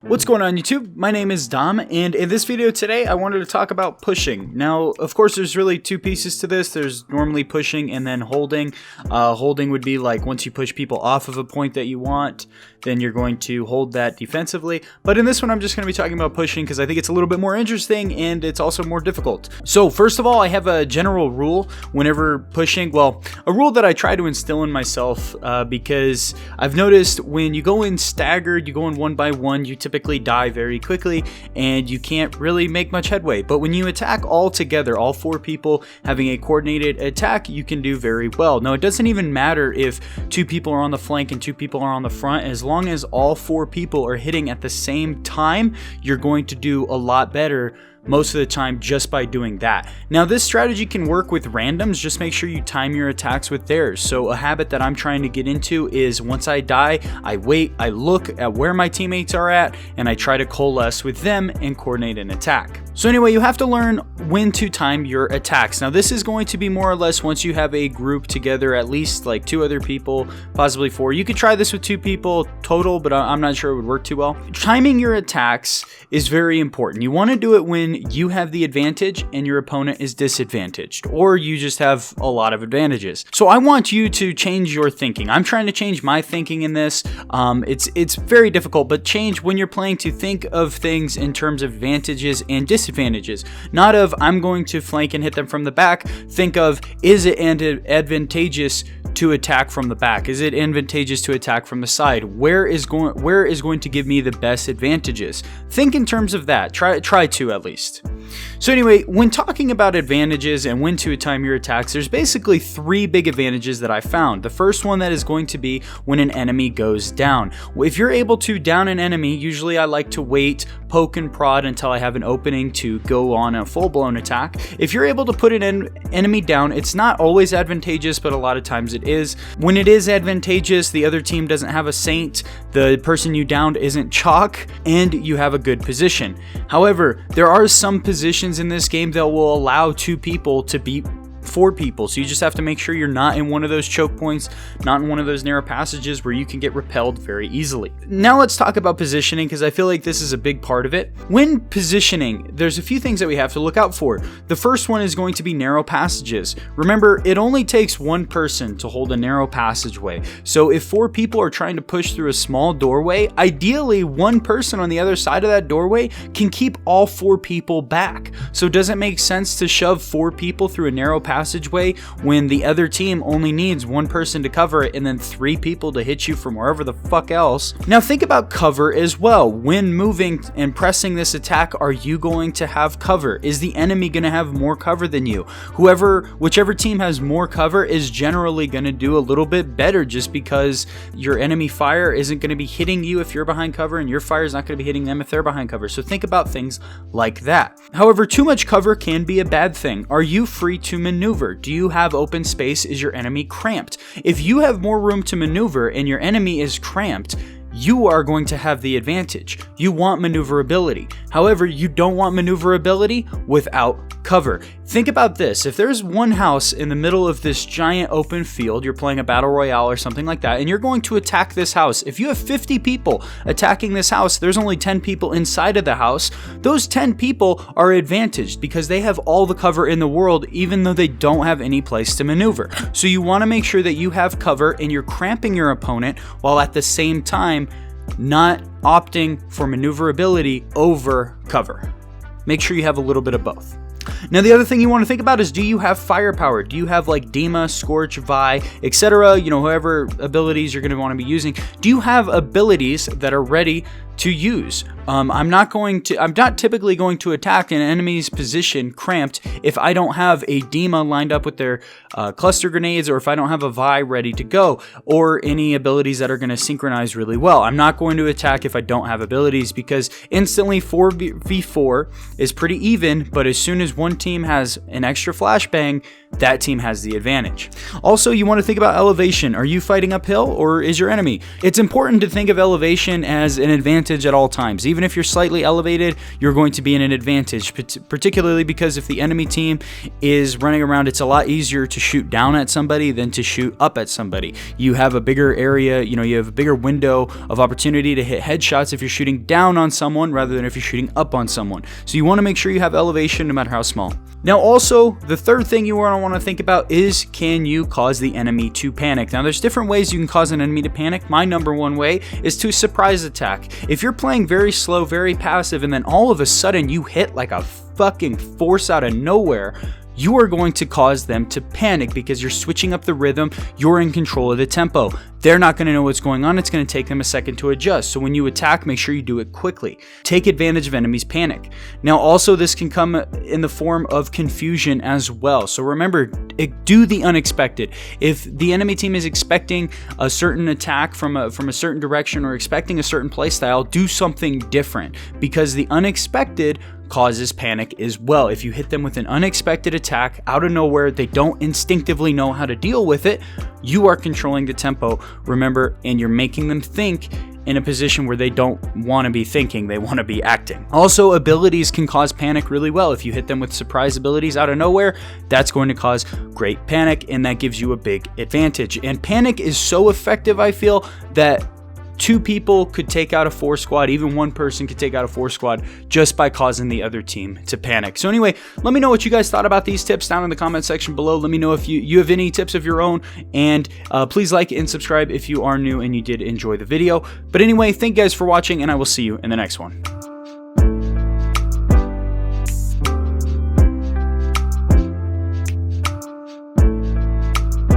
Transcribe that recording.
What's going on YouTube? My name is Dom, and in this video today I wanted to talk about pushing. Now, of course, there's really two pieces to this. There's normally pushing and then holding. Holding would be like once you push people off of a point that you want, then you're going to hold that defensively. But in this one I'm just going to be talking about pushing because I think it's a little bit more interesting and it's also more difficult. So first of all, I have a general rule whenever pushing. Well, a rule that I try to instill in myself because I've noticed when you go in staggered, you go in one by one, you typically die very quickly and you can't really make much headway. But when you attack all together, all four people having a coordinated attack, you can do very well. Now, it doesn't even matter if two people are on the flank and two people are on the front. As long as all four people are hitting at the same time, you're going to do a lot better most of the time just by doing that. Now, this strategy can work with randoms. Just make sure you time your attacks with theirs. So a habit that I'm trying to get into is once I die, I wait, I look at where my teammates are at, and I try to coalesce with them and coordinate an attack. So anyway, you have to learn when to time your attacks. Now, this is going to be more or less once you have a group together, at least like two other people, possibly four. You could try this with two people total, but I'm not sure it would work too well. Timing your attacks is very important. You want to do it when you have the advantage and your opponent is disadvantaged, or you just have a lot of advantages. So I want you to change your thinking. I'm trying to change my thinking in this. It's very difficult, but change when you're playing to think of things in terms of advantages and disadvantages. Not of I'm going to flank and hit them from the back. Think of, is it advantageous to attack from the back? Is it advantageous to attack from the side? Where is going to give me the best advantages? Think in terms of that. Try to at least. So anyway, when talking about advantages and when to time your attacks, there's basically three big advantages that I found. The first one that is going to be when an enemy goes down. If you're able to down an enemy, usually I like to wait, poke and prod until I have an opening to go on a full-blown attack. If you're able to put an enemy down, it's not always advantageous, but a lot of times it is. When it is advantageous, the other team doesn't have a saint, the person you downed isn't chalk, and you have a good position. However, there are some positions in this game that will allow two people to beat four people, so you just have to make sure you're not in one of those choke points, not in one of those narrow passages where you can get repelled very easily. Now let's talk about positioning, because I feel like this is a big part of it. When positioning, there's a few things that we have to look out for. The first one is going to be narrow passages. Remember, it only takes one person to hold a narrow passageway. So if four people are trying to push through a small doorway, ideally one person on the other side of that doorway can keep all four people back. So does it make sense to shove four people through a narrow passageway when the other team only needs one person to cover it and then three people to hit you from wherever the fuck else? Now think about cover as well. When moving and pressing this attack, are you going to have cover? Is the enemy going to have more cover than you? Whichever team has more cover is generally going to do a little bit better, just because your enemy fire isn't going to be hitting you if you're behind cover, and your fire is not going to be hitting them if they're behind cover. So think about things like that. However, too much cover can be a bad thing. Are you free to maneuver? Do you have open space? Is your enemy cramped? If you have more room to maneuver and your enemy is cramped, you are going to have the advantage. You want maneuverability. However, you don't want maneuverability without cover. Think about this. If there's one house in the middle of this giant open field, you're playing a battle royale or something like that, and you're going to attack this house. If you have 50 people attacking this house, there's only 10 people inside of the house. Those 10 people are advantaged because they have all the cover in the world, even though they don't have any place to maneuver. So you want to make sure that you have cover and you're cramping your opponent while at the same time not opting for maneuverability over cover. Make sure you have a little bit of both. Now, the other thing you want to think about is, do you have firepower? Do you have like Dima, Scorch, Vi, etc.? Whoever abilities you're going to want to be using. Do you have abilities that are ready to use? I'm not typically going to attack an enemy's position cramped if I don't have a Dima lined up with their cluster grenades, or if I don't have a Vi ready to go, or any abilities that are going to synchronize really well. I'm not going to attack if I don't have abilities, because instantly 4v4 is pretty even, but as soon as one team has an extra flashbang, that team has the advantage. Also, you want to think about elevation. Are you fighting uphill or is your enemy? It's important to think of elevation as an advantage at all times. Even if you're slightly elevated, you're going to be in an advantage, particularly because if the enemy team is running around, it's a lot easier to shoot down at somebody than to shoot up at somebody. You have a bigger area, you have a bigger window of opportunity to hit headshots if you're shooting down on someone rather than if you're shooting up on someone. So you want to make sure you have elevation no matter how small. Now also, the third thing you want to think about is, can you cause the enemy to panic? Now there's different ways you can cause an enemy to panic. My number one way is to surprise attack. If you're playing very slow, very passive, and then all of a sudden you hit like a fucking force out of nowhere, you are going to cause them to panic because you're switching up the rhythm, you're in control of the tempo. They're not going to know what's going on, it's going to take them a second to adjust. So when you attack, make sure you do it quickly. Take advantage of enemies' panic. Now also, this can come in the form of confusion as well. So remember, do the unexpected. If the enemy team is expecting a certain attack from a certain direction or expecting a certain playstyle, do something different, because the unexpected causes panic as well. If you hit them with an unexpected attack out of nowhere, they don't instinctively know how to deal with it, you are controlling the tempo, remember, and you're making them think in a position where they don't want to be thinking, they want to be acting. Also, abilities can cause panic really well. If you hit them with surprise abilities out of nowhere, that's going to cause great panic, and that gives you a big advantage. And panic is so effective, I feel, that 2 people could take out a 4 squad, even 1 person could take out a 4 squad just by causing the other team to panic. So anyway, let me know what you guys thought about these tips down in the comment section below. Let me know if you have any tips of your own, and please like and subscribe if you are new and you did enjoy the video. But anyway, thank you guys for watching, and I will see you in the next one.